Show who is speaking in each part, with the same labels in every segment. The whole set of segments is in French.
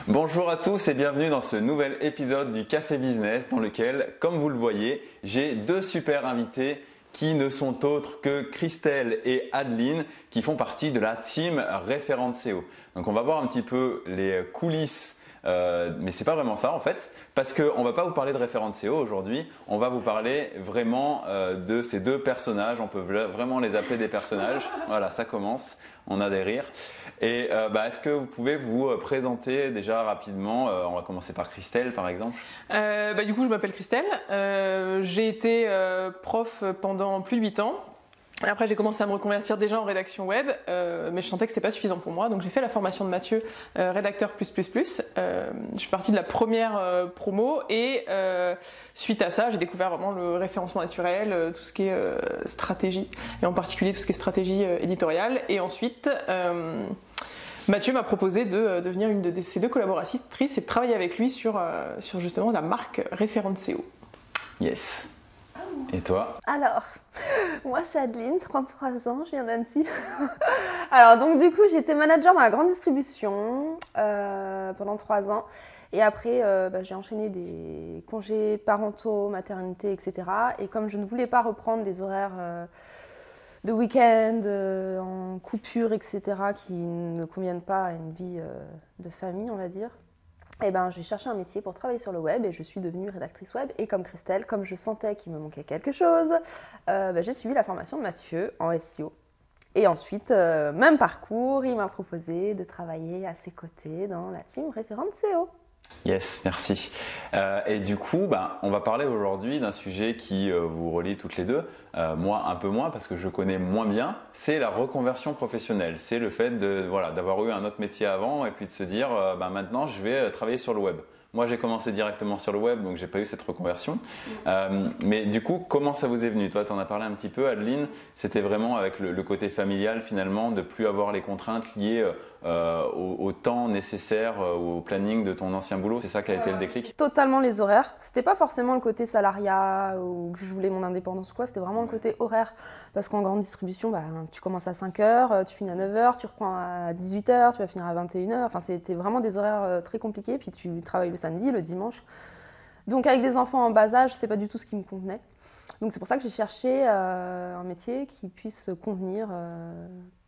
Speaker 1: Bonjour à tous et bienvenue dans ce nouvel épisode du Café Business dans lequel, comme vous le voyez, j'ai deux super invités qui ne sont autres que Christelle et Adeline qui font partie de la team Référente SEO. Donc on va voir un petit peu les coulisses, mais c'est pas vraiment ça en fait, parce qu'on va pas vous parler de Référente SEO aujourd'hui, on va vous parler vraiment de ces deux personnages, on peut vraiment les appeler des personnages. Voilà, ça commence, on a des rires. Et est-ce que vous pouvez vous présenter déjà rapidement, on va commencer par Christelle par exemple.
Speaker 2: Du coup, je m'appelle Christelle, j'ai été prof pendant plus de 8 ans. Après, j'ai commencé à me reconvertir déjà en rédaction web, mais je sentais que c'était pas suffisant pour moi, donc j'ai fait la formation de Mathieu, rédacteur plus. Je suis partie de la première promo et suite à ça, j'ai découvert vraiment le référencement naturel, tout ce qui est stratégie, et en particulier tout ce qui est stratégie éditoriale. Et ensuite, Mathieu m'a proposé de devenir une de ses deux collaboratrices et de travailler avec lui sur justement la marque Référente SEO.
Speaker 1: Yes. Et toi?
Speaker 3: Alors, moi c'est Adeline, 33 ans, je viens d'Annecy. Alors donc du coup j'étais manager dans la grande distribution pendant 3 ans. Et après j'ai enchaîné des congés parentaux, maternité, etc. Et comme je ne voulais pas reprendre des horaires de week-end, en coupure, etc. qui ne conviennent pas à une vie de famille, on va dire, j'ai cherché un métier pour travailler sur le web et je suis devenue rédactrice web. Et comme Christelle, comme je sentais qu'il me manquait quelque chose, j'ai suivi la formation de Mathieu en SEO. Et ensuite, même parcours, il m'a proposé de travailler à ses côtés dans la team Référente SEO.
Speaker 1: Yes, merci. Et du coup, on va parler aujourd'hui d'un sujet qui vous relie toutes les deux, moi un peu moins parce que je connais moins bien, c'est la reconversion professionnelle. C'est le fait d'avoir eu un autre métier avant et puis de se dire maintenant je vais travailler sur le web. Moi j'ai commencé directement sur le web donc j'ai pas eu cette reconversion. Mais du coup, comment ça vous est venu? Toi tu en as parlé un petit peu, Adeline, c'était vraiment avec le côté familial finalement, de plus avoir les contraintes liées au temps nécessaire, au planning de ton ancien boulot, c'est ça qui a été le déclic?
Speaker 3: Totalement les horaires. C'était pas forcément le côté salariat ou que je voulais mon indépendance ou quoi, c'était vraiment le côté horaire. Parce qu'en grande distribution, tu commences à 5h, tu finis à 9h, tu reprends à 18h, tu vas finir à 21h. Enfin, c'était vraiment des horaires très compliqués. Puis tu travailles le samedi, le dimanche. Donc avec des enfants en bas âge, c'est pas du tout ce qui me convenait. Donc c'est pour ça que j'ai cherché un métier qui puisse convenir,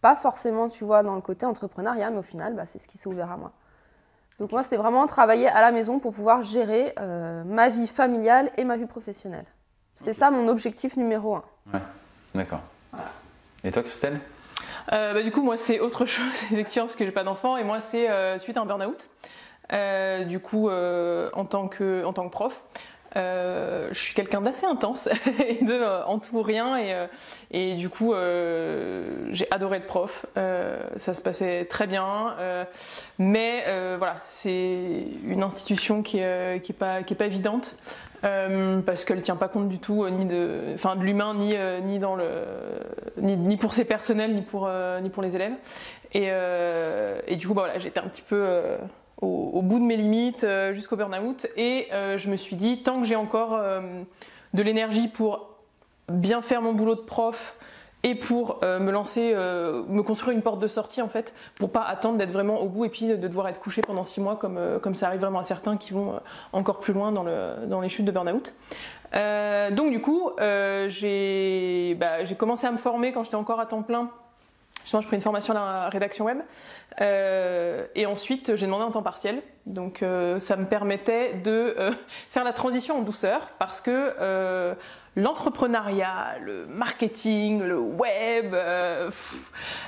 Speaker 3: pas forcément, tu vois, dans le côté entrepreneuriat, mais au final, c'est ce qui s'est ouvert à moi. Donc moi, c'était vraiment travailler à la maison pour pouvoir gérer ma vie familiale et ma vie professionnelle. C'était ça mon objectif numéro 1.
Speaker 1: Ouais, d'accord. Voilà. Et toi, Christelle?
Speaker 2: Du coup, moi, c'est autre chose, effectivement, parce que j'ai pas d'enfant, et moi, c'est suite à un burn-out. En tant que prof, je suis quelqu'un d'assez intense et en tout ou rien, et du coup j'ai adoré être prof, ça se passait très bien, mais voilà, c'est une institution qui est pas évidente, parce qu'elle tient pas compte du tout ni de l'humain, ni pour ses personnels, ni pour les élèves, et du coup j'étais un petit peu au bout de mes limites, jusqu'au burn-out, et je me suis dit, tant que j'ai encore de l'énergie pour bien faire mon boulot de prof et pour me lancer, me construire une porte de sortie en fait, pour pas attendre d'être vraiment au bout et puis de devoir être couché pendant 6 mois comme ça arrive vraiment à certains qui vont encore plus loin dans les chutes de burn-out. Donc du coup, j'ai commencé à me former quand j'étais encore à temps plein. Justement, je pris une formation à la rédaction web, et ensuite j'ai demandé un temps partiel. Donc ça me permettait de faire la transition en douceur, parce que l'entrepreneuriat, le marketing, le web,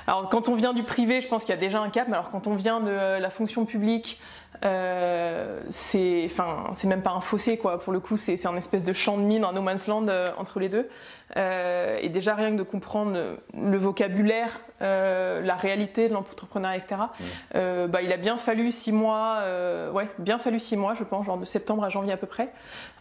Speaker 2: alors quand on vient du privé, je pense qu'il y a déjà un cap, mais alors quand on vient de la fonction publique, c'est même pas un fossé quoi. Pour le coup, c'est un espèce de champ de mine, un no man's land entre les deux. Et déjà rien que de comprendre le vocabulaire, la réalité de l'entrepreneuriat, etc. Il a bien fallu 6 mois, je pense, genre de septembre à janvier à peu près,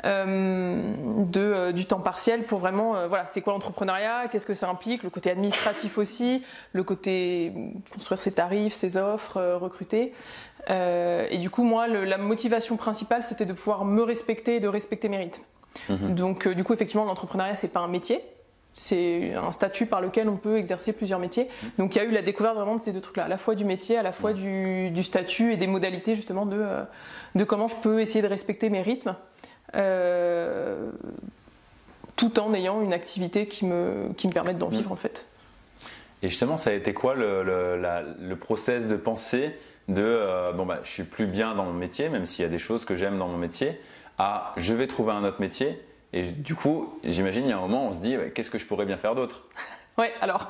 Speaker 2: du temps partiel pour vraiment, c'est quoi l'entrepreneuriat, qu'est-ce que ça implique, le côté administratif aussi, le côté construire ses tarifs, ses offres, recruter. Et du coup, moi, la motivation principale, c'était de pouvoir me respecter et de respecter mes rythmes. Donc, du coup, effectivement, l'entrepreneuriat, c'est pas un métier. c'est un statut par lequel on peut exercer plusieurs métiers. Donc il y a eu la découverte vraiment de ces deux trucs-là, à la fois du métier, à la fois du statut et des modalités justement de comment je peux essayer de respecter mes rythmes, tout en ayant une activité qui me permette d'en vivre en fait.
Speaker 1: Et justement, ça a été quoi le process de pensée de je suis plus bien dans mon métier, même s'il y a des choses que j'aime dans mon métier, à je vais trouver un autre métier. Et du coup, j'imagine, il y a un moment où on se dit qu'est-ce que je pourrais bien faire d'autre?
Speaker 2: Ouais, alors.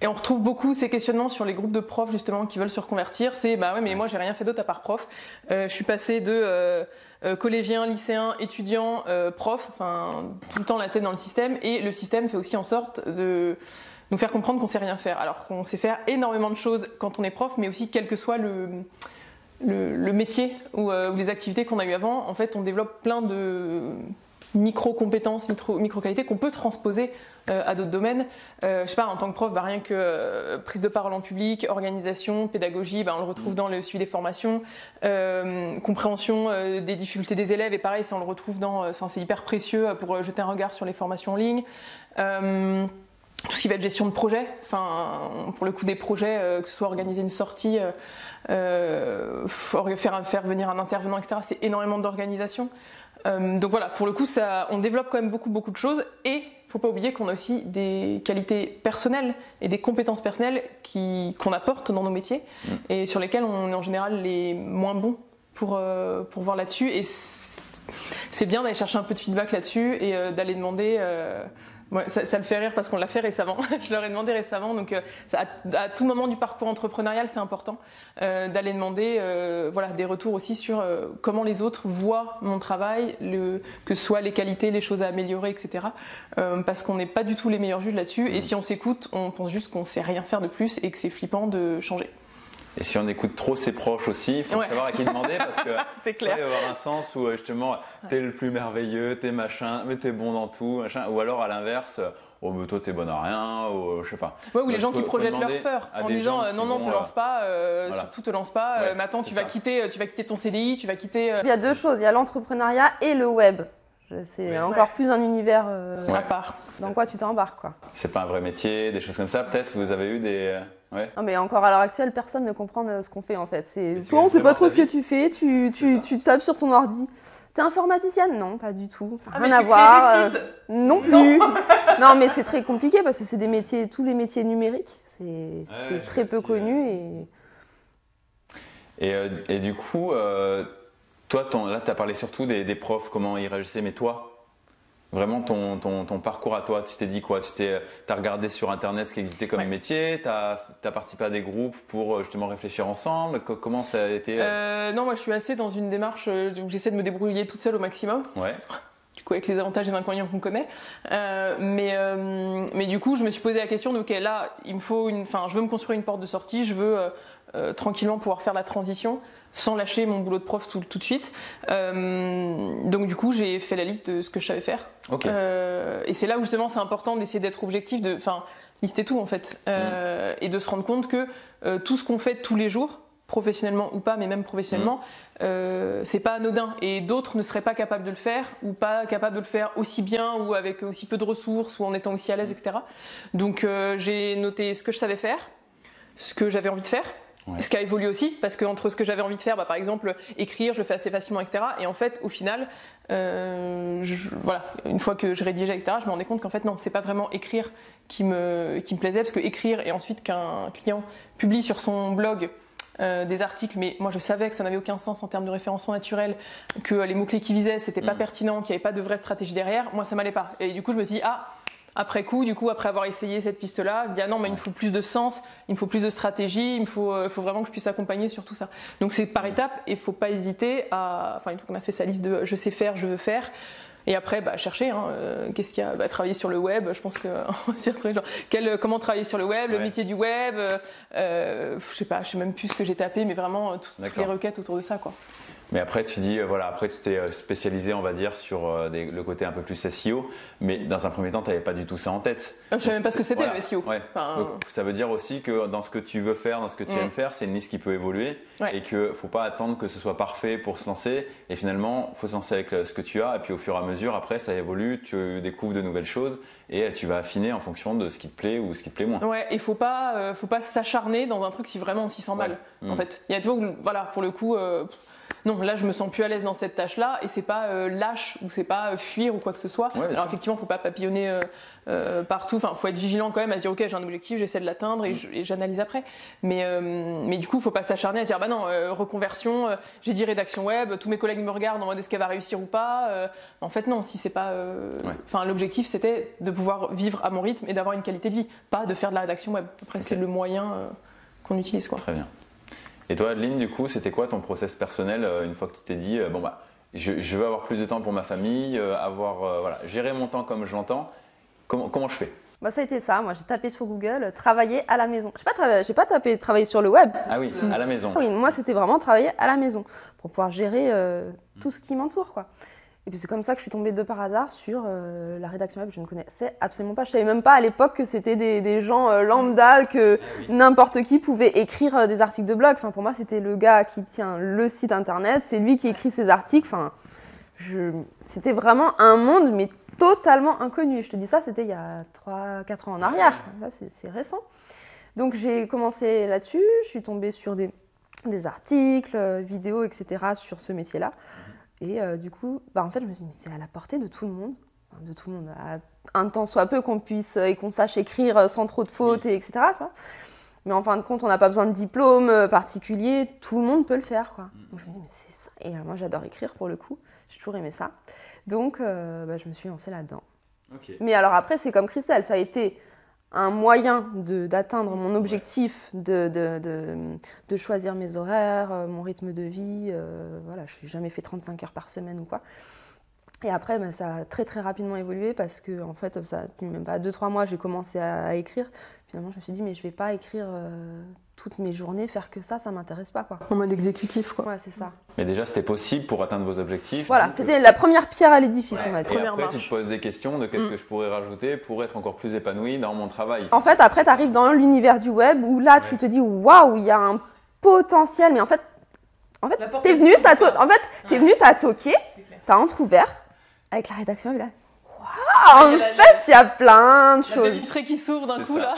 Speaker 2: Et on retrouve beaucoup ces questionnements sur les groupes de profs justement qui veulent se reconvertir. C'est bah ouais, mais moi j'ai rien fait d'autre à part prof. Je suis passée de collégien, lycéen, étudiant, prof, enfin tout le temps la tête dans le système. Et le système fait aussi en sorte de nous faire comprendre qu'on sait rien faire. Alors qu'on sait faire énormément de choses quand on est prof, mais aussi quel que soit le métier ou les activités qu'on a eues avant, en fait, on développe plein de micro-compétences, micro-qualités qu'on peut transposer à d'autres domaines. Je sais pas, en tant que prof, rien que prise de parole en public, organisation, pédagogie, on le retrouve dans le suivi des formations, compréhension des difficultés des élèves, et pareil, ça on le retrouve dans, c'est hyper précieux pour jeter un regard sur les formations en ligne. Tout ce qui va être gestion de projet, pour le coup des projets, que ce soit organiser une sortie, faire venir un intervenant, etc. C'est énormément d'organisation. Donc voilà, pour le coup, on développe quand même beaucoup de choses, et il ne faut pas oublier qu'on a aussi des qualités personnelles et des compétences personnelles qu'on apporte dans nos métiers et sur lesquelles on est en général les moins bons pour voir là-dessus. Et c'est bien d'aller chercher un peu de feedback là-dessus et d'aller demander... Ouais, ça le fait rire parce qu'on l'a fait récemment. Je leur ai demandé récemment, donc à tout moment du parcours entrepreneurial, c'est important d'aller demander des retours aussi sur comment les autres voient mon travail, que ce soit les qualités, les choses à améliorer, etc. Parce qu'on n'est pas du tout les meilleurs juges là-dessus. Et si on s'écoute, on pense juste qu'on ne sait rien faire de plus et que c'est flippant de changer.
Speaker 1: Et si on écoute trop ses proches aussi, il faut savoir à qui demander parce que
Speaker 2: c'est clair.
Speaker 1: Il va y avoir un sens où justement t'es le plus merveilleux, t'es machin, mais t'es bon dans tout, machin. Ou alors à l'inverse, mais toi t'es bonne à rien, ou je sais pas.
Speaker 2: Ouais, ou les gens qui projettent leur peur en disant non, te lance pas, surtout te lance pas, mais attends, tu vas quitter ton CDI, tu vas quitter.
Speaker 3: Il y a deux choses, il y a l'entrepreneuriat et le web. C'est encore plus un univers
Speaker 2: à part.
Speaker 3: Dans quoi tu t'embarques, quoi.
Speaker 1: C'est pas un vrai métier, des choses comme ça peut-être. Vous avez eu des... Ouais.
Speaker 3: Non, mais encore à l'heure actuelle, personne ne comprend ce qu'on fait en fait. Toi, on sait pas trop ce que tu fais, tu tapes sur ton ordi. T'es informaticienne? Non, pas du tout. Ça n'a rien à voir. Non plus. Non, mais c'est très compliqué parce que c'est des métiers, tous les métiers numériques. C'est très peu connu.
Speaker 1: Et du coup, toi, là, tu as parlé surtout des profs, comment ils réagissaient, mais toi, vraiment ton parcours à toi, tu t'es dit quoi? Tu as regardé sur internet ce qui existait comme métier, tu as participé à des groupes pour justement réfléchir ensemble, comment ça a été?
Speaker 2: Non, moi je suis assez dans une démarche où j'essaie de me débrouiller toute seule au maximum.
Speaker 1: Ouais.
Speaker 2: Du coup, avec les avantages et les inconvénients qu'on connaît. Mais du coup, je me suis posé la question de ok, là, je veux me construire une porte de sortie, je veux tranquillement pouvoir faire la transition sans lâcher mon boulot de prof tout de suite. Donc du coup, j'ai fait la liste de ce que je savais faire.
Speaker 1: Okay.
Speaker 2: Et c'est là où justement c'est important d'essayer d'être objectif, lister tout en fait. Et de se rendre compte que tout ce qu'on fait tous les jours, professionnellement ou pas, mais même professionnellement, c'est pas anodin. Et d'autres ne seraient pas capables de le faire, ou pas capables de le faire aussi bien, ou avec aussi peu de ressources, ou en étant aussi à l'aise, etc. Donc j'ai noté ce que je savais faire, ce que j'avais envie de faire, ce qui a évolué aussi, parce qu'entre ce que j'avais envie de faire, par exemple, écrire, je le fais assez facilement, etc. Et en fait, au final, une fois que je rédigeais, etc., je me rendais compte qu'en fait, non, c'est pas vraiment écrire qui me plaisait, parce que écrire et ensuite qu'un client publie sur son blog des articles, mais moi je savais que ça n'avait aucun sens en termes de référencement naturel, que les mots-clés qui visaient, c'était pas pertinent, qu'il n'y avait pas de vraie stratégie derrière, moi ça m'allait pas. Et du coup, je me suis dit, après avoir essayé cette piste-là, je me dis non, mais il me faut plus de sens, il me faut plus de stratégie, il faut vraiment que je puisse accompagner sur tout ça. Donc c'est par étapes et il ne faut pas hésiter à. Une fois qu'on a fait sa liste de je sais faire, je veux faire. Et après, chercher, qu'est-ce qu'il y a, travailler sur le web, je pense qu'on va s'y retrouver. Comment travailler sur le web, le métier du web, je sais même plus ce que j'ai tapé, mais vraiment toutes les requêtes autour de ça, quoi.
Speaker 1: Mais après, tu dis, voilà, après tu t'es spécialisé, on va dire, sur le côté un peu plus SEO, mais dans un premier temps, tu n'avais pas du tout ça en tête.
Speaker 2: Je ne savais même pas ce que c'était, le SEO.
Speaker 1: Ouais. Donc, ça veut dire aussi que dans ce que tu veux faire, dans ce que tu aimes faire, c'est une liste qui peut évoluer et qu'il ne faut pas attendre que ce soit parfait pour se lancer. Et finalement, il faut se lancer avec ce que tu as et puis au fur et à mesure, après, ça évolue, tu découvres de nouvelles choses et tu vas affiner en fonction de ce qui te plaît ou ce qui te plaît moins.
Speaker 2: Ouais, et faut pas s'acharner dans un truc si vraiment on s'y sent mal. En fait, il y a des fois où, voilà, pour le coup, non, là je me sens plus à l'aise dans cette tâche-là et c'est pas lâche ou c'est pas fuir ou quoi que ce soit.
Speaker 1: Ouais,
Speaker 2: alors effectivement, faut pas papillonner partout. Enfin, faut être vigilant quand même à se dire ok, j'ai un objectif, j'essaie de l'atteindre et j'analyse après. Mais du coup, faut pas s'acharner à se dire bah non, reconversion, j'ai dit rédaction web, tous mes collègues me regardent en mode est-ce qu'elle va réussir ou pas. En fait non, si c'est pas. Enfin, l'objectif c'était de pouvoir vivre à mon rythme et d'avoir une qualité de vie, pas de faire de la rédaction web. Après, c'est le moyen qu'on utilise quoi.
Speaker 1: Très bien. Et toi, Adeline, du coup, c'était quoi ton process personnel une fois que tu t'es dit bon bah je veux avoir plus de temps pour ma famille, voilà, gérer mon temps comme je l'entends. Comment je fais?
Speaker 3: Bah, ça a été ça. Moi, j'ai tapé sur Google travailler à la maison. J'ai pas tapé travailler sur le web.
Speaker 1: Ah oui, à la maison.
Speaker 3: Oui, moi, c'était vraiment travailler à la maison pour pouvoir gérer tout ce qui m'entoure, quoi. Et puis c'est comme ça que je suis tombée de par hasard sur la rédaction web. Je ne connaissais absolument pas. Je savais même pas à l'époque que c'était des gens lambda, que n'importe qui pouvait écrire des articles de blog. Enfin, pour moi, c'était le gars qui tient le site internet, c'est lui qui écrit ses articles. Enfin, c'était vraiment un monde, mais totalement inconnu. Et je te dis ça, c'était il y a 3-4 ans en arrière. Là, c'est récent. Donc j'ai commencé là-dessus. Je suis tombée sur des articles, vidéos, etc. sur ce métier-là. Et du coup, en fait, je me suis dit, mais c'est à la portée de tout le monde. Enfin, de tout le monde. Un temps soit peu qu'on puisse et qu'on sache écrire sans trop de fautes, etc. Tu vois. Mais en fin de compte, on n'a pas besoin de diplôme particulier. Tout le monde peut le faire, quoi. Donc je me dis, mais c'est ça. Et moi, j'adore écrire pour le coup. J'ai toujours aimé ça. Donc, je me suis lancée là-dedans.
Speaker 1: Okay.
Speaker 3: Mais alors après, c'est comme Christelle. Ça a été un moyen d'atteindre mon objectif, de choisir mes horaires, mon rythme de vie. Voilà, je n'ai jamais fait 35 heures par semaine ou quoi. Et après, ça a très très rapidement évolué parce que en fait, ça même pas 2-3 mois, j'ai commencé à écrire. Finalement, je me suis dit, mais je ne vais pas écrire toutes mes journées, faire que ça m'intéresse pas, quoi.
Speaker 2: En mode exécutif, quoi.
Speaker 3: Ouais, c'est ça.
Speaker 1: Mais déjà, c'était possible pour atteindre vos objectifs.
Speaker 3: Voilà, c'était la première pierre à l'édifice, on va dire.
Speaker 1: Et après, tu te poses des questions de qu'est-ce que je pourrais rajouter pour être encore plus épanoui dans mon travail.
Speaker 3: En fait, après, tu arrives dans l'univers du web où là, tu te dis, waouh, il y a un potentiel. Mais en fait, t'es venu, t'as toqué, t'as entrouvert avec la rédaction web là. Waouh, en fait, il y a plein de choses.
Speaker 2: La vitrée qui s'ouvre d'un coup, là.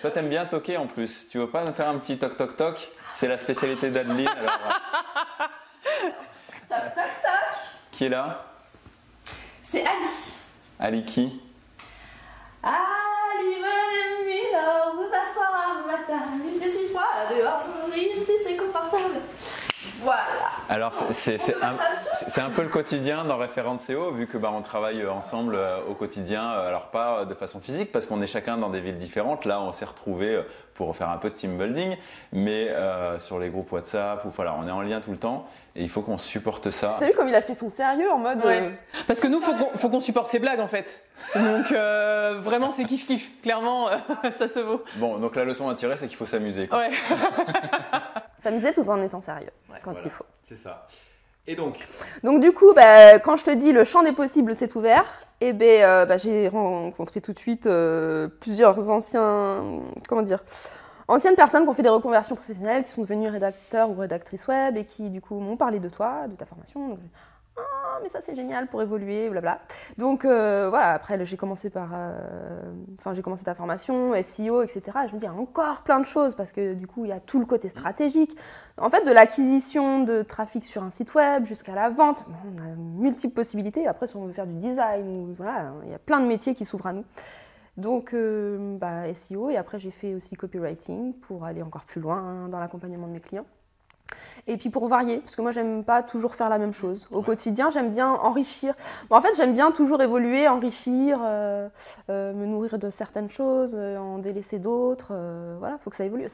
Speaker 1: Toi, t'aimes bien toquer en plus. Tu veux pas nous faire un petit toc toc toc? C'est la spécialité d'Adeline.
Speaker 3: Toc toc toc.
Speaker 1: Qui est là?
Speaker 3: C'est Ali.
Speaker 1: Ali qui?
Speaker 3: Ali, venez dehors, vous asseoir à ma table. Il fait si froid dehors, ici c'est confortable. Voilà.
Speaker 1: Alors c'est un peu le quotidien dans Référente SEO vu que on travaille ensemble au quotidien, alors pas de façon physique parce qu'on est chacun dans des villes différentes. Là on s'est retrouvés pour faire un peu de team building, mais sur les groupes WhatsApp, voilà, on est en lien tout le temps et il faut qu'on supporte ça.
Speaker 3: T'as vu comme il a fait son sérieux en mode
Speaker 2: Parce que nous faut qu'on supporte ses blagues en fait. Donc vraiment c'est kiff kiff, clairement ça se vaut.
Speaker 1: Bon, donc la leçon à tirer c'est qu'il faut s'amuser.
Speaker 2: Ouais.
Speaker 3: S'amuser tout en étant sérieux quand il faut.
Speaker 1: C'est ça. Et donc
Speaker 3: du coup, quand je te dis le champ des possibles s'est ouvert, j'ai rencontré tout de suite plusieurs anciennes personnes qui ont fait des reconversions professionnelles, qui sont devenues rédacteurs ou rédactrices web et qui du coup m'ont parlé de toi, de ta formation. Donc, mais ça c'est génial pour évoluer, blabla. Donc voilà, après j'ai commencé j'ai commencé ta formation, SEO, etc. Et je me dis, il y a encore plein de choses parce que du coup il y a tout le côté stratégique. En fait, de l'acquisition de trafic sur un site web jusqu'à la vente, on a multiples possibilités. Après, si on veut faire du design, voilà, il y a plein de métiers qui s'ouvrent à nous. Donc SEO, et après j'ai fait aussi copywriting pour aller encore plus loin dans l'accompagnement de mes clients. Et puis pour varier, parce que moi j'aime pas toujours faire la même chose. Au quotidien, j'aime bien enrichir. En fait, j'aime bien toujours évoluer, enrichir, me nourrir de certaines choses, en délaisser d'autres. Voilà, faut que ça évolue.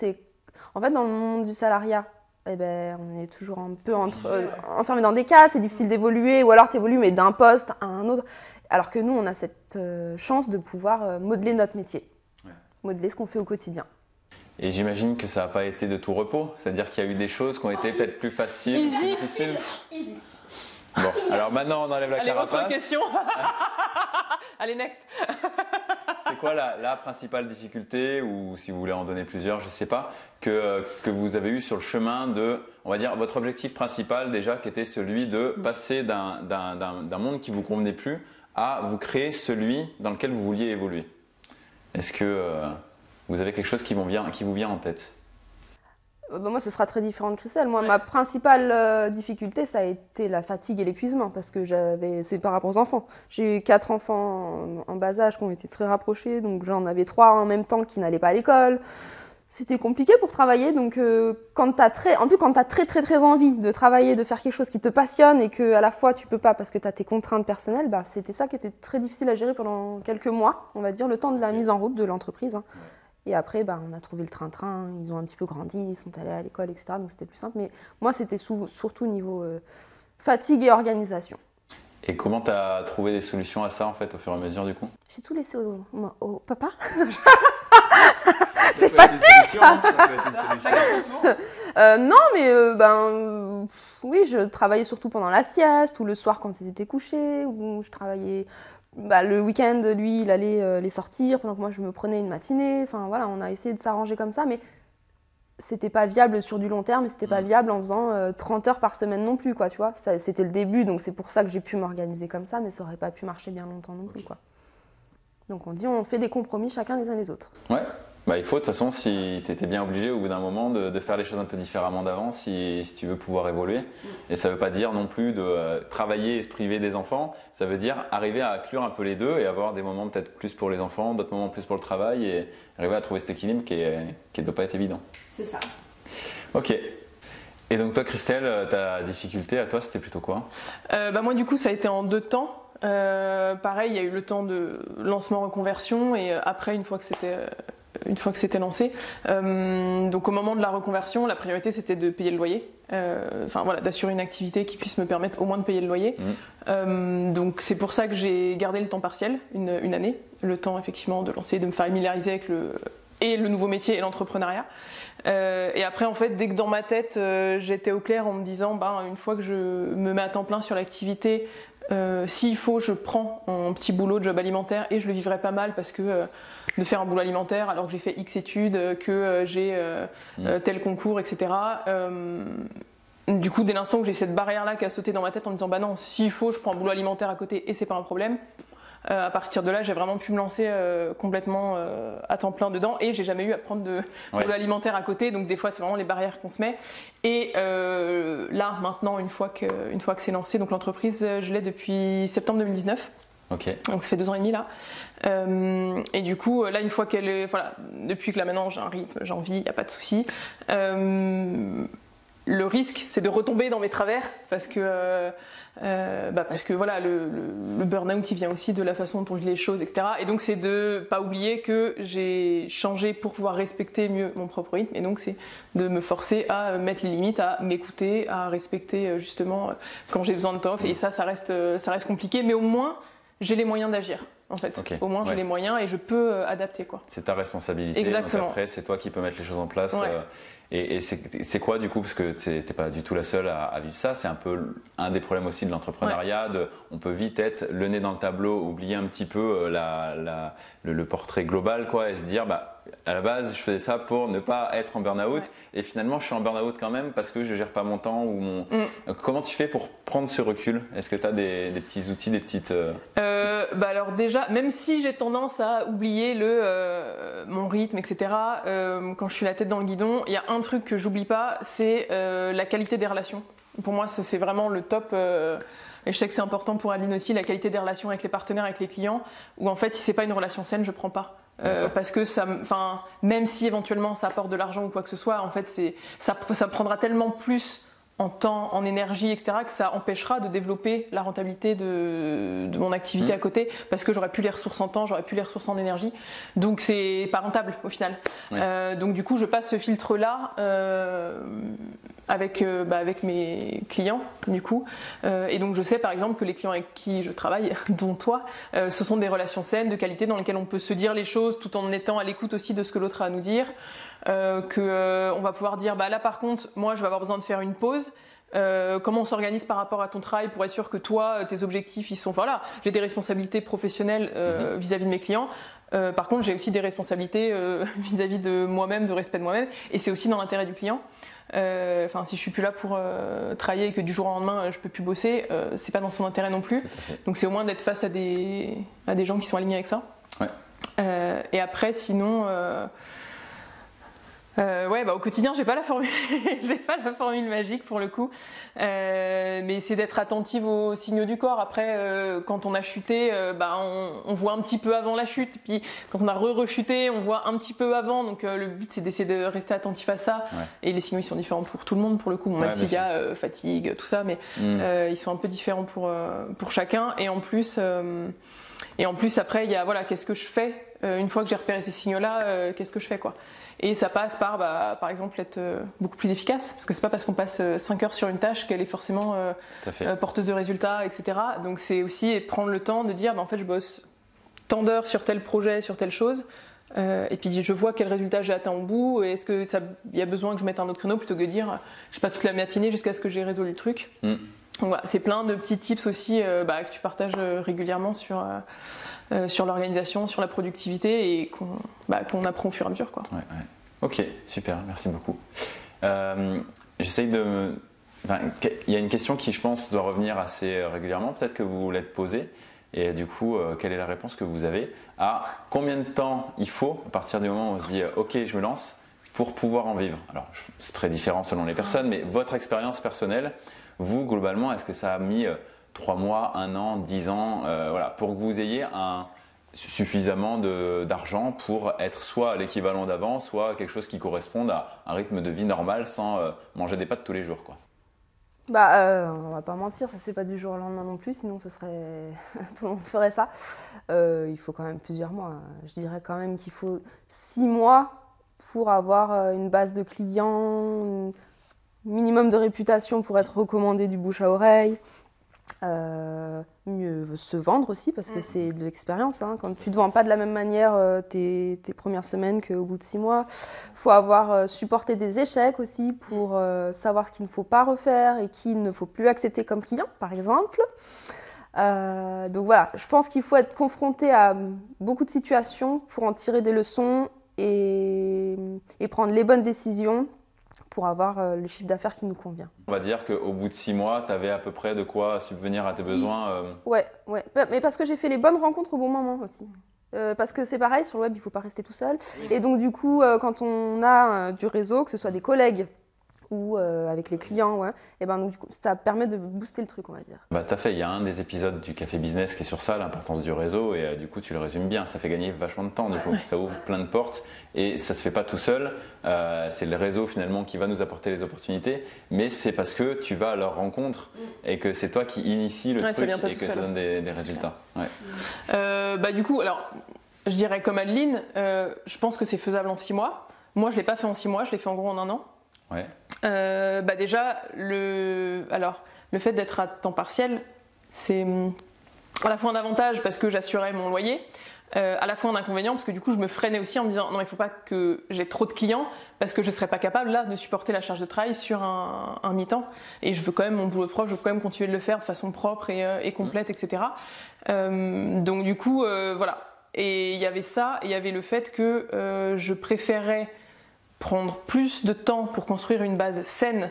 Speaker 3: En fait, dans le monde du salariat, on est toujours un peu enfermé dans des cases, c'est difficile d'évoluer, ou alors tu évolues mais d'un poste à un autre. Alors que nous, on a cette chance de pouvoir modeler notre métier, modeler ce qu'on fait au quotidien.
Speaker 1: Et j'imagine que ça n'a pas été de tout repos, c'est-à-dire qu'il y a eu des choses qui ont été peut-être plus faciles,
Speaker 2: Easy.
Speaker 1: plus difficiles. Bon, alors maintenant on enlève la
Speaker 2: Allez,
Speaker 1: carapace.
Speaker 2: autre question. Allez, next.
Speaker 1: C'est quoi la principale difficulté, ou si vous voulez en donner plusieurs, je ne sais pas, que vous avez eu sur le chemin de, on va dire, votre objectif principal déjà, qui était celui de passer d'un monde qui ne vous convenait plus à vous créer celui dans lequel vous vouliez évoluer. Est-ce que vous avez quelque chose qui vous vient en tête?
Speaker 3: Moi, ce sera très différent de Christelle. Moi, ma principale difficulté, ça a été la fatigue et l'épuisement, parce que c'est par rapport aux enfants. J'ai eu 4 enfants en bas âge qui ont été très rapprochés, donc j'en avais 3 en même temps qui n'allaient pas à l'école. C'était compliqué pour travailler, donc quand tu as très envie de travailler, de faire quelque chose qui te passionne et que à la fois tu peux pas parce que tu as tes contraintes personnelles, bah, c'était ça qui était très difficile à gérer pendant quelques mois, on va dire, le temps de la mise en route de l'entreprise. Hein. Et après, bah, on a trouvé le train-train, ils ont un petit peu grandi, ils sont allés à l'école, etc. Donc c'était plus simple. Mais moi, c'était surtout niveau fatigue et organisation.
Speaker 1: Et comment tu as trouvé des solutions à ça, en fait, au fur et à mesure, du coup?
Speaker 3: J'ai tout laissé au papa. C'est facile, ça. Non, mais oui, je travaillais surtout pendant la sieste ou le soir quand ils étaient couchés, ou je travaillais... le week-end, lui, il allait les sortir pendant que moi, je me prenais une matinée. Enfin, voilà, on a essayé de s'arranger comme ça, mais c'était pas viable sur du long terme, et c'était pas viable en faisant 30 heures par semaine non plus, quoi, tu vois. C'était le début, donc c'est pour ça que j'ai pu m'organiser comme ça, mais ça aurait pas pu marcher bien longtemps non plus, quoi. Donc on dit, on fait des compromis chacun les uns les autres.
Speaker 1: Ouais. Bah, il faut, de toute façon, si tu étais bien obligé au bout d'un moment de faire les choses un peu différemment d'avant, si tu veux pouvoir évoluer. Et ça ne veut pas dire non plus de travailler et se priver des enfants, ça veut dire arriver à inclure un peu les deux et avoir des moments peut-être plus pour les enfants, d'autres moments plus pour le travail, et arriver à trouver cet équilibre qui ne doit pas être évident.
Speaker 3: C'est ça.
Speaker 1: Ok. Et donc toi, Christelle, ta difficulté à toi, c'était plutôt quoi?
Speaker 2: Moi, du coup, ça a été en 2 temps. Pareil, il y a eu le temps de lancement reconversion, et après, une fois que c'était lancé. Donc au moment de la reconversion, la priorité c'était de payer le loyer, d'assurer une activité qui puisse me permettre au moins de payer le loyer. Donc c'est pour ça que j'ai gardé le temps partiel, une année, le temps effectivement de lancer, de me familiariser avec le nouveau métier et l'entrepreneuriat. Et après en fait, dès que dans ma tête j'étais au clair en me disant une fois que je me mets à temps plein sur l'activité, s'il faut, je prends un petit boulot de job alimentaire et je le vivrai pas mal, parce que de faire un boulot alimentaire alors que j'ai fait X études, que j'ai tel concours, etc. Du coup, dès l'instant que j'ai cette barrière-là qui a sauté dans ma tête en me disant non, s'il faut, je prends un boulot alimentaire à côté et c'est pas un problème. À partir de là, j'ai vraiment pu me lancer complètement à temps plein dedans, et j'ai jamais eu à prendre de boulot alimentaire à côté. Donc des fois, c'est vraiment les barrières qu'on se met. Et là, maintenant, une fois que c'est lancé, donc l'entreprise, je l'ai depuis septembre 2019.
Speaker 1: Okay.
Speaker 2: Donc ça fait 2 ans et demi là. Et du coup, là, une fois qu'elle est, depuis que là maintenant j'ai un rythme, j'ai envie, il n'y a pas de souci. Le risque, c'est de retomber dans mes travers, parce que voilà, le burn-out, il vient aussi de la façon dont on vit les choses, etc. Et donc, c'est de pas oublier que j'ai changé pour pouvoir respecter mieux mon propre rythme. Et donc, c'est de me forcer à mettre les limites, à m'écouter, à respecter justement quand j'ai besoin de temps off. Et ça reste compliqué, mais au moins, j'ai les moyens d'agir. En fait, okay. Au moins j'ai les moyens et je peux adapter, quoi.
Speaker 1: C'est ta responsabilité.
Speaker 2: Exactement.
Speaker 1: Donc après, c'est toi qui peux mettre les choses en place.
Speaker 2: Ouais.
Speaker 1: Et c'est quoi du coup, parce que t'es pas du tout la seule à vivre ça, c'est un peu un des problèmes aussi de l'entrepreneuriat, on peut vite être le nez dans le tableau, oublier un petit peu le portrait global, quoi, et se dire à la base je faisais ça pour ne pas être en burn-out, et finalement je suis en burn-out quand même parce que je gère pas mon temps ou mon... Comment tu fais pour prendre ce recul? Est-ce que tu as des petits outils, des petites...
Speaker 2: Alors déjà, même si j'ai tendance à oublier mon rythme, etc., quand je suis la tête dans le guidon, il y a un truc que j'oublie pas, c'est la qualité des relations. Pour moi, ça, c'est vraiment le top. Et je sais que c'est important pour Adeline aussi, la qualité des relations avec les partenaires, avec les clients, où en fait, si c'est pas une relation saine, je prends pas. Parce que même si éventuellement ça apporte de l'argent ou quoi que ce soit, en fait, ça prendra tellement plus en temps, en énergie, etc., que ça empêchera de développer la rentabilité de mon activité à côté, parce que j'aurais plus les ressources en temps, j'aurais plus les ressources en énergie, donc c'est pas rentable au final. Donc du coup, je passe ce filtre-là avec mes clients, du coup, et donc je sais par exemple que les clients avec qui je travaille, dont toi, ce sont des relations saines, de qualité, dans lesquelles on peut se dire les choses tout en étant à l'écoute aussi de ce que l'autre a à nous dire. on va pouvoir dire là par contre, moi je vais avoir besoin de faire une pause. Comment on s'organise par rapport à ton travail pour être sûr que toi, tes objectifs, ils sont... Voilà, j'ai des responsabilités professionnelles vis-à-vis de mes clients. Par contre, j'ai aussi des responsabilités vis-à-vis de moi-même, de respect de moi-même. Et c'est aussi dans l'intérêt du client. Si je suis plus là pour travailler et que du jour au lendemain, je peux plus bosser, c'est pas dans son intérêt non plus. Donc c'est au moins d'être face à des gens qui sont alignés avec ça. Ouais. Et après, sinon... au quotidien, j'ai pas la formule magique pour le coup, mais c'est d'être attentive aux signaux du corps. Après, quand on a chuté, on voit un petit peu avant la chute, puis quand on a re-rechuté, on voit un petit peu avant. Donc le but, c'est d'essayer de rester attentif à ça. Ouais. Et les signaux, ils sont différents pour tout le monde, pour le coup. Même s'il y a fatigue, tout ça, mais ils sont un peu différents pour chacun. Et en plus, après, il y a qu'est-ce que je fais une fois que j'ai repéré ces signaux-là, qu'est-ce que je fais quoi. Et ça passe par exemple, être beaucoup plus efficace, parce que c'est pas parce qu'on passe 5 heures sur une tâche qu'elle est forcément porteuse de résultats, etc. Donc c'est aussi prendre le temps de dire, en fait, je bosse tant d'heures sur tel projet, sur telle chose, et puis je vois quel résultat j'ai atteint au bout, et est-ce qu'il y a besoin que je mette un autre créneau, plutôt que de dire, je sais pas, toute la matinée jusqu'à ce que j'ai résolu le truc. Donc voilà, c'est plein de petits tips aussi que tu partages régulièrement sur l'organisation, sur la productivité et qu'on apprend au fur et à mesure. Quoi.
Speaker 1: Ouais. Ok, super, merci beaucoup. Il y a une question qui, je pense, doit revenir assez régulièrement, peut-être que vous l'êtes posée, et du coup, quelle est la réponse que vous avez à combien de temps il faut, à partir du moment où on se dit « Ok, je me lance », pour pouvoir en vivre. Alors, c'est très différent selon les personnes, mais votre expérience personnelle, vous, globalement, est-ce que ça a mis 3 mois, 1 an, 10 ans, pour que vous ayez suffisamment d'argent pour être soit l'équivalent d'avant, soit quelque chose qui corresponde à un rythme de vie normal sans manger des pâtes tous les jours, quoi.
Speaker 3: On va pas mentir, ça se fait pas du jour au lendemain non plus, sinon tout le monde ferait ça. Il faut quand même plusieurs mois. Je dirais quand même qu'il faut 6 mois pour avoir une base de clients, un minimum de réputation pour être recommandé du bouche à oreille. Mieux se vendre aussi parce que c'est de l'expérience. Quand tu ne te vends pas de la même manière tes premières semaines qu'au bout de 6 mois, il faut avoir supporté des échecs aussi pour savoir ce qu'il ne faut pas refaire et qu'il ne faut plus accepter comme client, par exemple. Donc voilà, je pense qu'il faut être confronté à beaucoup de situations pour en tirer des leçons et prendre les bonnes décisions pour avoir le chiffre d'affaires qui nous convient.
Speaker 1: On va dire qu'au bout de 6 mois, tu avais à peu près de quoi subvenir à tes besoins.
Speaker 3: Ouais. Mais parce que j'ai fait les bonnes rencontres au bon moment aussi. Parce que c'est pareil, sur le web, il ne faut pas rester tout seul. Et donc du coup, quand on a du réseau, que ce soit des collègues ou avec les clients, et donc, du coup, ça permet de booster le truc, on va dire.
Speaker 1: T'as fait, il y a un des épisodes du Café Business qui est sur ça, l'importance du réseau, et du coup tu le résumes bien, ça fait gagner vachement de temps, du coup. Ça ouvre plein de portes, et ça se fait pas tout seul, c'est le réseau finalement qui va nous apporter les opportunités, mais c'est parce que tu vas à leur rencontre, et que c'est toi qui initie le truc, et que ça donne des résultats. Ouais.
Speaker 2: Du coup, alors, je dirais comme Adeline, je pense que c'est faisable en 6 mois. Moi, je l'ai pas fait en 6 mois, je l'ai fait en gros en 1 an.
Speaker 1: Ouais.
Speaker 2: Déjà, le fait d'être à temps partiel, c'est à la fois un avantage parce que j'assurais mon loyer, à la fois un inconvénient parce que du coup je me freinais aussi en me disant non, il ne faut pas que j'ai trop de clients parce que je ne serais pas capable là de supporter la charge de travail sur un mi-temps, et je veux quand même mon boulot de prof, je veux quand même continuer de le faire de façon propre et complète, etc. Donc du coup voilà, et il y avait ça, et il y avait le fait que je préférais prendre plus de temps pour construire une base saine,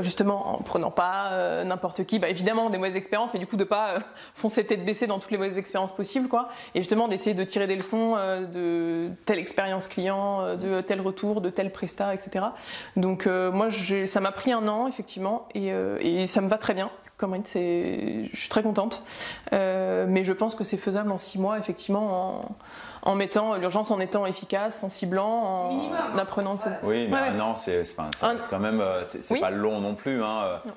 Speaker 2: justement en prenant pas n'importe qui, évidemment des mauvaises expériences, mais du coup de pas foncer tête baissée dans toutes les mauvaises expériences possibles, quoi, et justement d'essayer de tirer des leçons de telle expérience client, de tel retour, de tel prestat, etc. Donc moi ça m'a pris 1 an effectivement, et ça me va très bien. Comme rythme, je suis très contente, mais je pense que c'est faisable en 6 mois effectivement, en mettant l'urgence, en étant efficace, en ciblant, en apprenant de ça.
Speaker 1: Oui, mais 1 an, ça reste quand même, c'est pas long non plus,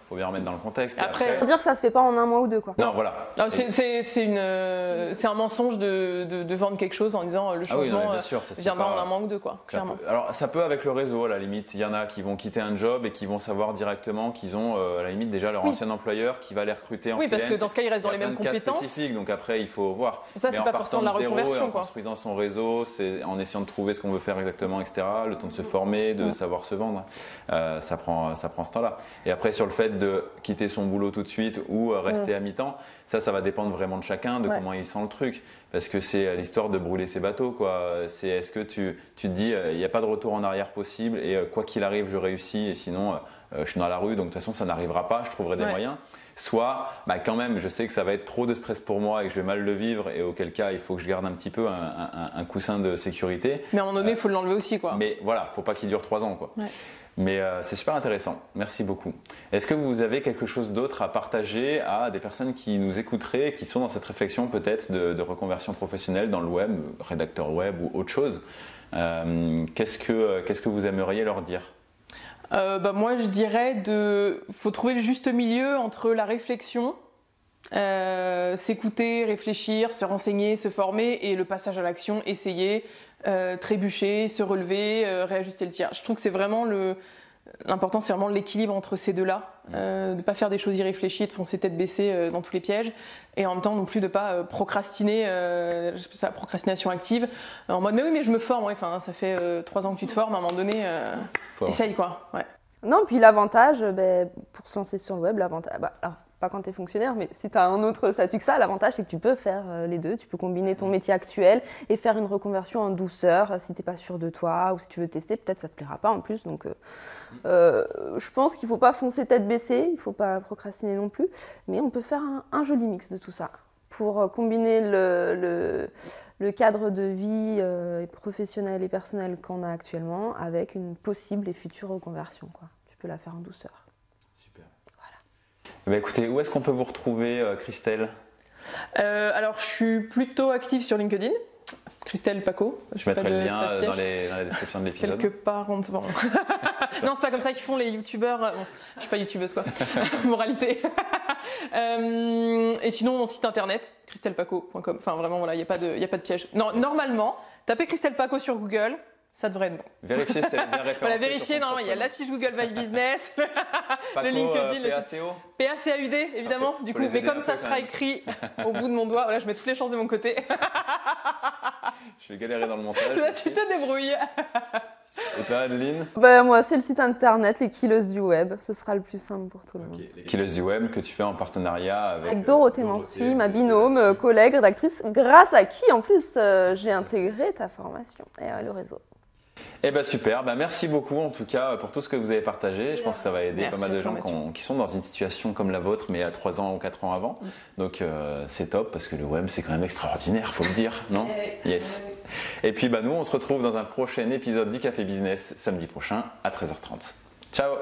Speaker 1: faut bien remettre dans le contexte.
Speaker 3: Après, faut dire que ça se fait pas en 1 mois ou 2, quoi.
Speaker 1: Non, voilà.
Speaker 2: C'est un mensonge de vendre quelque chose en disant le changement viendra en 1 mois ou 2, quoi. Clairement.
Speaker 1: Alors ça peut avec le réseau, à la limite, il y en a qui vont quitter un job et qui vont savoir directement qu'ils ont à la limite déjà leur ancien employeur recruteur qui va les recruter en
Speaker 2: Oui, parce que
Speaker 1: freelance.
Speaker 2: dans ce cas, il reste dans
Speaker 1: Il y
Speaker 2: les
Speaker 1: a
Speaker 2: mêmes
Speaker 1: plein de cas
Speaker 2: compétences.
Speaker 1: spécifiques, donc après, il faut voir.
Speaker 2: Ça,
Speaker 1: Mais
Speaker 2: c'est
Speaker 1: en
Speaker 2: pas
Speaker 1: partant
Speaker 2: forcément de la
Speaker 1: de zéro et
Speaker 2: reconversion,
Speaker 1: en
Speaker 2: quoi.
Speaker 1: construisant son réseau, c'est en essayant de trouver ce qu'on veut faire exactement, etc., le temps de se former, de savoir se vendre, ça prend ce temps-là. Et après, sur le fait de quitter son boulot tout de suite ou rester à mi-temps, ça va dépendre vraiment de chacun, de comment il sent le truc. Parce que c'est l'histoire de brûler ses bateaux, quoi. C'est est-ce que tu te dis, il n'y a pas de retour en arrière possible et quoi qu'il arrive, je réussis et sinon, je suis dans la rue, donc de toute façon, ça n'arrivera pas, je trouverai des moyens. Soit, quand même, je sais que ça va être trop de stress pour moi et que je vais mal le vivre et auquel cas, il faut que je garde un petit peu un coussin de sécurité.
Speaker 2: Mais à un moment donné, il faut l'enlever aussi, quoi.
Speaker 1: Mais voilà, il ne faut pas qu'il dure 3 ans, quoi.
Speaker 2: Ouais.
Speaker 1: Mais c'est super intéressant, merci beaucoup. Est-ce que vous avez quelque chose d'autre à partager à des personnes qui nous écouteraient, qui sont dans cette réflexion peut-être de reconversion professionnelle dans le web, rédacteur web ou autre chose? Qu'est-ce que vous aimeriez leur dire?
Speaker 2: Moi, je dirais faut trouver le juste milieu entre la réflexion, s'écouter, réfléchir, se renseigner, se former et le passage à l'action, essayer, trébucher, se relever, réajuster le tir. Je trouve que c'est vraiment l'important, c'est vraiment l'équilibre entre ces deux-là, de ne pas faire des choses irréfléchies, de foncer tête baissée dans tous les pièges, et en même temps non plus de ne pas procrastiner, ça, procrastination active, en mode mais oui mais je me forme, ouais, ça fait 3 ans que tu te formes, à un moment donné, essaye quoi. Ouais.
Speaker 3: Non, puis l'avantage, pour se lancer sur le web, l'avantage, alors, pas quand tu es fonctionnaire, mais si tu as un autre statut que ça, l'avantage c'est que tu peux faire les deux, tu peux combiner ton métier actuel et faire une reconversion en douceur si tu n'es pas sûr de toi ou si tu veux tester, peut-être ça te plaira pas en plus. Donc je pense qu'il ne faut pas foncer tête baissée, il ne faut pas procrastiner non plus, mais on peut faire un joli mix de tout ça pour combiner le cadre de vie professionnel et personnel qu'on a actuellement avec une possible et future reconversion, quoi. Tu peux la faire en douceur.
Speaker 1: Écoutez, où est-ce qu'on peut vous retrouver, Christelle?
Speaker 2: Alors, je suis plutôt active sur LinkedIn. Christelle Paco.
Speaker 1: Je mettrai le lien dans la description de l'épisode.
Speaker 2: Quelque part, on non, c'est pas comme ça qu'ils font les youtubeurs. Bon, je suis pas youtubeuse, quoi. Moralité. Et sinon, mon site internet, christellepaco.com. Enfin, vraiment, voilà, il n'y a pas de piège. Non, normalement, tapez Christelle Paco sur Google. Ça devrait être bon.
Speaker 1: Vérifiez si c'est bien référencé.
Speaker 2: Voilà, vérifiez, normalement, il y a la fiche Google My Business,
Speaker 1: Paco,
Speaker 2: le LinkedIn,
Speaker 1: PACO
Speaker 2: PACAUD, évidemment.
Speaker 1: Parfait.
Speaker 2: Du
Speaker 1: Faut
Speaker 2: coup,
Speaker 1: les
Speaker 2: mais
Speaker 1: aider
Speaker 2: comme
Speaker 1: un
Speaker 2: ça
Speaker 1: peu, quand
Speaker 2: sera
Speaker 1: même.
Speaker 2: écrit au bout de mon doigt, voilà, je mets toutes les chances de mon côté.
Speaker 1: Je vais galérer dans le montage.
Speaker 2: Là, tu te débrouilles.
Speaker 1: Et toi, Adeline?
Speaker 3: Moi, c'est le site internet, les Killeuses du web. Ce sera le plus simple pour tout le monde.
Speaker 1: Les Killeuses du web que tu fais en partenariat avec
Speaker 3: Dorothée Mansuy, ma binôme, collègue, rédactrice, grâce à qui, en plus, j'ai intégré ta formation et le réseau.
Speaker 1: Eh bien super, merci beaucoup en tout cas pour tout ce que vous avez partagé. Je pense que ça va aider pas mal de gens qui sont dans une situation comme la vôtre mais à 3 ans ou 4 ans avant. Donc c'est top parce que le web c'est quand même extraordinaire, faut le dire, non? Yes. Et puis nous on se retrouve dans un prochain épisode du Café Business samedi prochain à 13h30. Ciao.